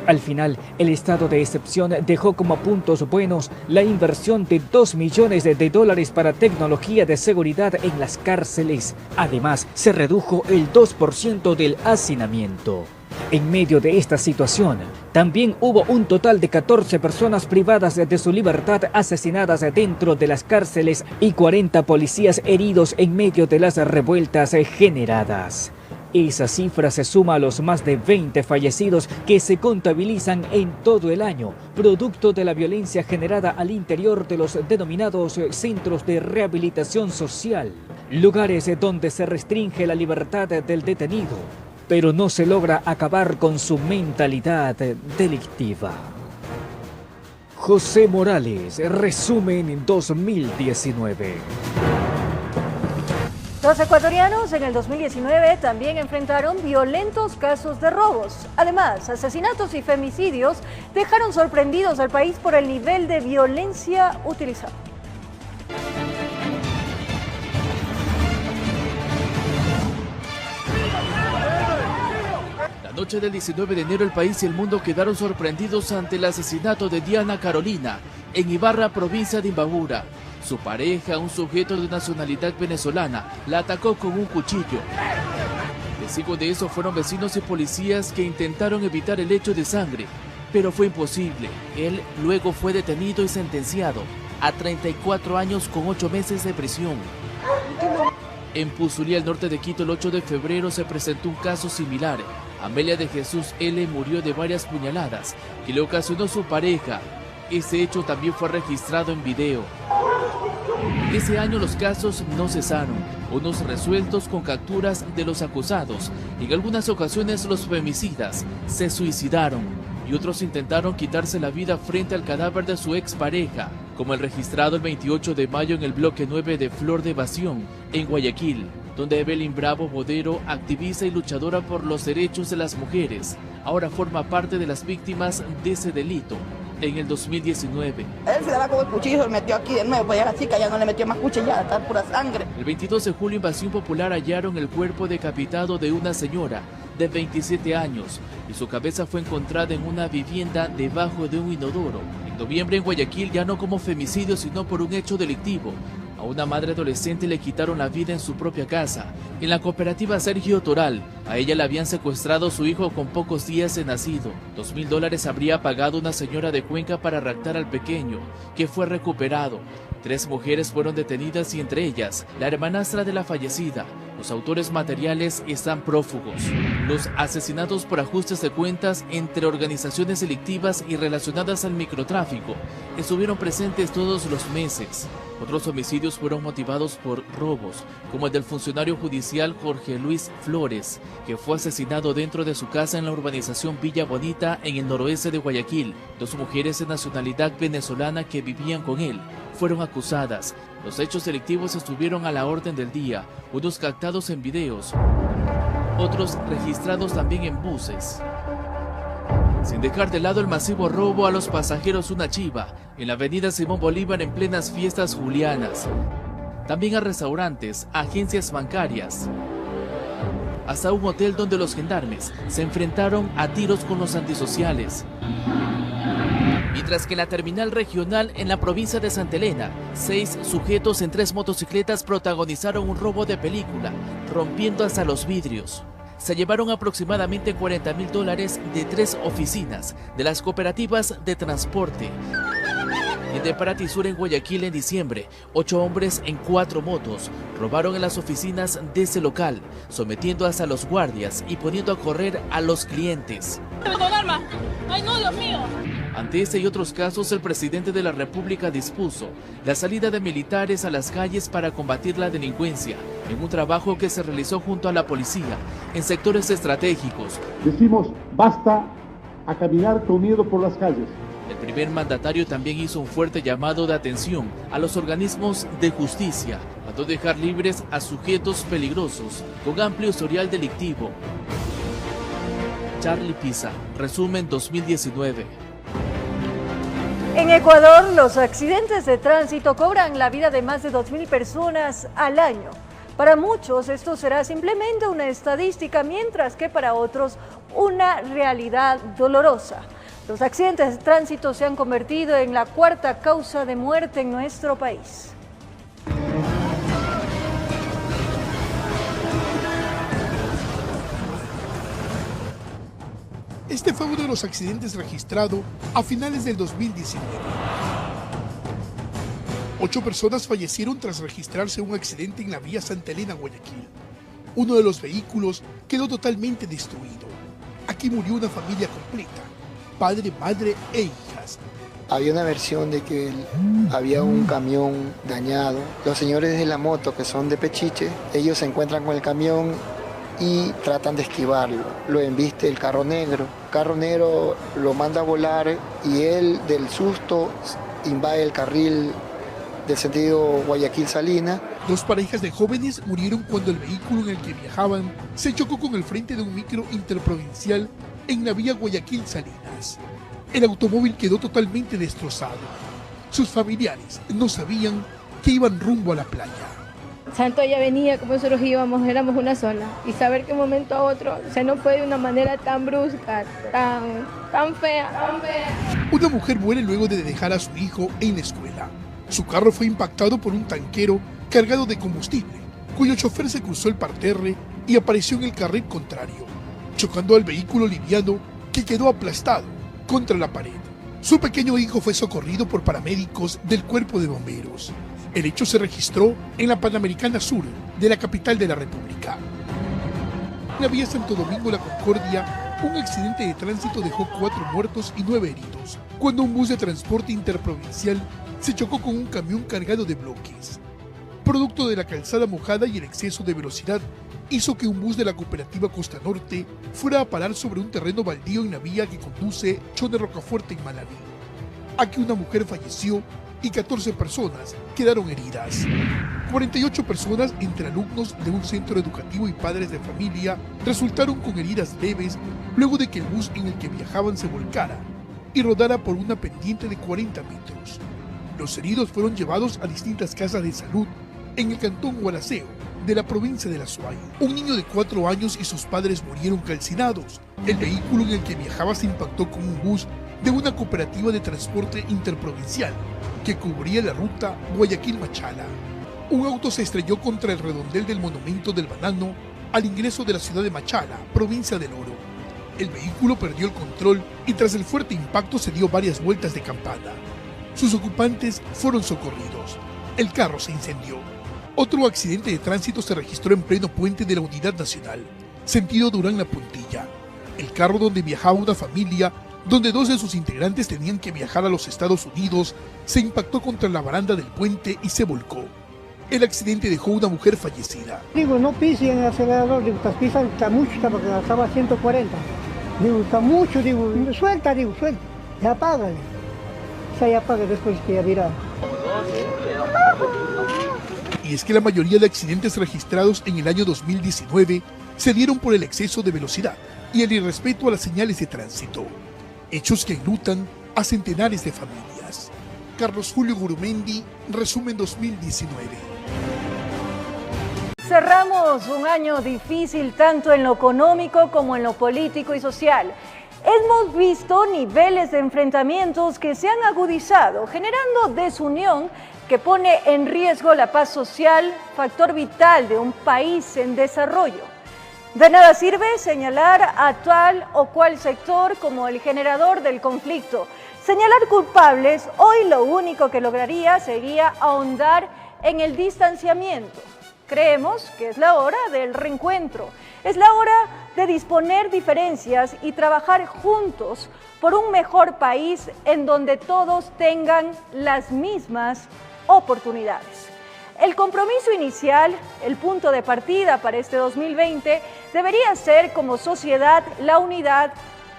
Al final, el estado de excepción dejó como puntos buenos la inversión de $2 millones para tecnología de seguridad en las cárceles. Además, se redujo el 2% del hacinamiento. En medio de esta situación, también hubo un total de 14 personas privadas de su libertad asesinadas dentro de las cárceles y 40 policías heridos en medio de las revueltas generadas. Esa cifra se suma a los más de 20 fallecidos que se contabilizan en todo el año, producto de la violencia generada al interior de los denominados centros de rehabilitación social, lugares donde se restringe la libertad del detenido, pero no se logra acabar con su mentalidad delictiva. José Morales, resumen 2019. Los ecuatorianos en el 2019 también enfrentaron violentos casos de robos. Además, asesinatos y femicidios dejaron sorprendidos al país por el nivel de violencia utilizado. La noche del 19 de enero el país y el mundo quedaron sorprendidos ante el asesinato de Diana Carolina en Ibarra, provincia de Imbabura. Su pareja, un sujeto de nacionalidad venezolana, la atacó con un cuchillo. Testigos de eso fueron vecinos y policías que intentaron evitar el hecho de sangre, pero fue imposible. Él luego fue detenido y sentenciado a 34 años con 8 meses de prisión. En Puzulí, al norte de Quito, el 8 de febrero se presentó un caso similar. Amelia de Jesús L. murió de varias puñaladas que le ocasionó su pareja. Ese hecho también fue registrado en video. Ese año los casos no cesaron, unos resueltos con capturas de los acusados. En algunas ocasiones los femicidas se suicidaron y otros intentaron quitarse la vida frente al cadáver de su expareja, como el registrado el 28 de mayo en el bloque 9 de Flor de Evasión, en Guayaquil, donde Evelyn Bravo Bodero, activista y luchadora por los derechos de las mujeres, ahora forma parte de las víctimas de ese delito. En el 2019. Él se daba con el cuchillo y se metió aquí de nuevo, pues ya la chica ya no le metió más cuchillada, está pura sangre. El 22 de julio, Invasión Popular hallaron el cuerpo decapitado de una señora de 27 años y su cabeza fue encontrada en una vivienda debajo de un inodoro. En noviembre, en Guayaquil, ya no como femicidio sino por un hecho delictivo. A una madre adolescente le quitaron la vida en su propia casa. En la cooperativa Sergio Toral, a ella le habían secuestrado su hijo con pocos días de nacido. $2.000 habría pagado una señora de Cuenca para raptar al pequeño, que fue recuperado. 3 mujeres fueron detenidas y entre ellas, la hermanastra de la fallecida. Los autores materiales están prófugos. Los asesinatos por ajustes de cuentas entre organizaciones delictivas y relacionadas al microtráfico estuvieron presentes todos los meses. Otros homicidios fueron motivados por robos, como el del funcionario judicial Jorge Luis Flores, que fue asesinado dentro de su casa en la urbanización Villa Bonita, en el noroeste de Guayaquil. 2 mujeres de nacionalidad venezolana que vivían con él fueron acusadas. Los hechos delictivos estuvieron a la orden del día, unos captados en videos, otros registrados también en buses. Sin dejar de lado el masivo robo a los pasajeros Una Chiva, en la avenida Simón Bolívar en plenas fiestas julianas. También a restaurantes, agencias bancarias, hasta un hotel donde los gendarmes se enfrentaron a tiros con los antisociales. Mientras que en la terminal regional en la provincia de Santa Elena, 6 sujetos en 3 motocicletas protagonizaron un robo de película, rompiendo hasta los vidrios. Se llevaron aproximadamente $40.000 de 3 oficinas de las cooperativas de transporte. En Teparati Sur, en Guayaquil, en diciembre, 8 hombres en 4 motos robaron en las oficinas de ese local, sometiendo hasta a los guardias y poniendo a correr a los clientes. ¡Ay, no, Dios mío! Ante este y otros casos, el presidente de la República dispuso la salida de militares a las calles para combatir la delincuencia, en un trabajo que se realizó junto a la policía en sectores estratégicos. Decimos basta a caminar con miedo por las calles. El primer mandatario también hizo un fuerte llamado de atención a los organismos de justicia, mandó dejar libres a sujetos peligrosos con amplio historial delictivo. Charlie Pisa, resumen 2019. En Ecuador, los accidentes de tránsito cobran la vida de más de 2.000 personas al año. Para muchos esto será simplemente una estadística, mientras que para otros una realidad dolorosa. Los accidentes de tránsito se han convertido en la cuarta causa de muerte en nuestro país. Este fue uno de los accidentes registrados a finales del 2019. 8 personas fallecieron tras registrarse un accidente en la vía Santa Elena, Guayaquil. Uno de los vehículos quedó totalmente destruido. Aquí murió una familia completa, padre, madre e hijas. Había una versión de que había un camión dañado. Los señores de la moto, que son de Pechiche, ellos se encuentran con el camión y tratan de esquivarlo. Lo embiste el carro negro. El carro negro lo manda a volar y él, del susto, invade el carril del sentido Guayaquil-Salina. 2 parejas de jóvenes murieron cuando el vehículo en el que viajaban se chocó con el frente de un micro interprovincial en la vía Guayaquil-Salinas. El automóvil quedó totalmente destrozado. Sus familiares no sabían que iban rumbo a la playa. Santo ya venía, como nosotros íbamos, éramos una sola. Y saber que de un momento a otro se nos fue de una manera tan brusca, tan fea. Una mujer muere luego de dejar a su hijo en la escuela. Su carro fue impactado por un tanquero cargado de combustible, cuyo chofer se cruzó el parterre y apareció en el carril contrario, chocando al vehículo liviano que quedó aplastado contra la pared. Su pequeño hijo fue socorrido por paramédicos del Cuerpo de Bomberos. El hecho se registró en la Panamericana Sur de la capital de la República. En la vía Santo Domingo-La Concordia, un accidente de tránsito dejó 4 muertos y 9 heridos, cuando un bus de transporte interprovincial se chocó con un camión cargado de bloques. Producto de la calzada mojada y el exceso de velocidad, hizo que un bus de la cooperativa Costa Norte fuera a parar sobre un terreno baldío en la vía que conduce Chone Rocafuerte en Manabí. Aquí una mujer falleció y 14 personas quedaron heridas. 48 personas, entre alumnos de un centro educativo y padres de familia, resultaron con heridas leves luego de que el bus en el que viajaban se volcara y rodara por una pendiente de 40 metros. Los heridos fueron llevados a distintas casas de salud en el cantón Gualaceo de la provincia de La Suay. Un niño de 4 años y sus padres murieron calcinados. El vehículo en el que viajaba se impactó con un bus de una cooperativa de transporte interprovincial que cubría la ruta Guayaquil-Machala. Un auto se estrelló contra el redondel del monumento del Banano al ingreso de la ciudad de Machala, provincia del Oro. El vehículo perdió el control y tras el fuerte impacto se dio varias vueltas de campana. Sus ocupantes fueron socorridos. El carro se incendió. Otro accidente de tránsito se registró en pleno puente de la Unidad Nacional, sentido Durán-La Puntilla. El carro donde viajaba una familia, donde 2 de sus integrantes tenían que viajar a los Estados Unidos, se impactó contra la baranda del puente y se volcó. El accidente dejó una mujer fallecida. Digo, no pise en el acelerador, digo, estás pisando, está mucho, porque estaba a 140. Digo, está mucho, digo, suelta, ya apágale. O sea, ya apaga después que ya virá. Y es que la mayoría de accidentes registrados en el año 2019 se dieron por el exceso de velocidad y el irrespeto a las señales de tránsito. Hechos que enlutan a centenares de familias. Carlos Julio Gurumendi, resumen 2019. Cerramos un año difícil tanto en lo económico como en lo político y social. Hemos visto niveles de enfrentamientos que se han agudizado, generando desunión que pone en riesgo la paz social, factor vital de un país en desarrollo. De nada sirve señalar a tal o cual sector como el generador del conflicto. Señalar culpables hoy lo único que lograría sería ahondar en el distanciamiento. Creemos que es la hora del reencuentro, es la hora de disponer diferencias y trabajar juntos por un mejor país en donde todos tengan las mismas oportunidades. El compromiso inicial, el punto de partida para este 2020, debería ser como sociedad la unidad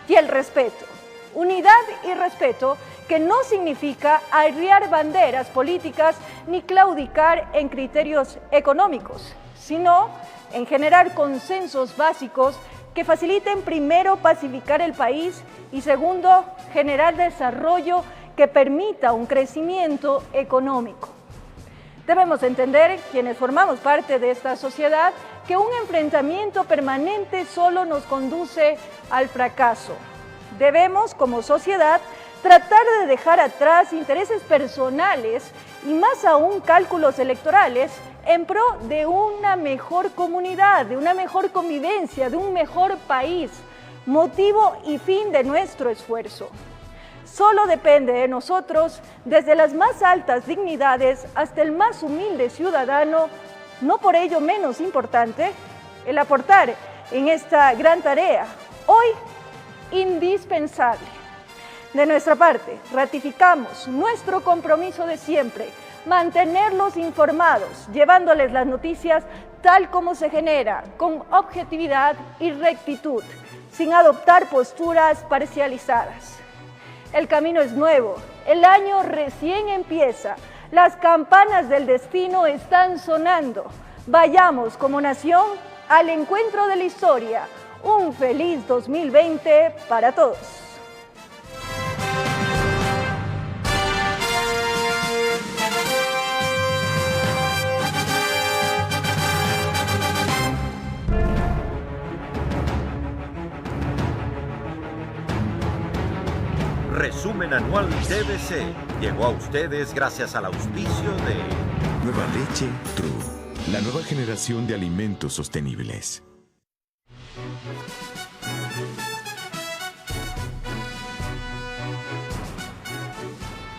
y el respeto. Unidad y respeto que no significa arriar banderas políticas ni claudicar en criterios económicos, sino en generar consensos básicos que faciliten, primero, pacificar el país y segundo, generar desarrollo que permita un crecimiento económico. Debemos entender, quienes formamos parte de esta sociedad, que un enfrentamiento permanente solo nos conduce al fracaso. Debemos, como sociedad, tratar de dejar atrás intereses personales y más aún cálculos electorales en pro de una mejor comunidad, de una mejor convivencia, de un mejor país, motivo y fin de nuestro esfuerzo. Solo depende de nosotros, desde las más altas dignidades hasta el más humilde ciudadano, no por ello menos importante, el aportar en esta gran tarea, hoy indispensable. De nuestra parte, ratificamos nuestro compromiso de siempre, mantenerlos informados, llevándoles las noticias tal como se genera, con objetividad y rectitud, sin adoptar posturas parcializadas. El camino es nuevo, el año recién empieza, las campanas del destino están sonando. Vayamos como nación al encuentro de la historia. Un feliz 2020 para todos. Resumen anual TVC llegó a ustedes gracias al auspicio de Nueva Leche True, la nueva generación de alimentos sostenibles.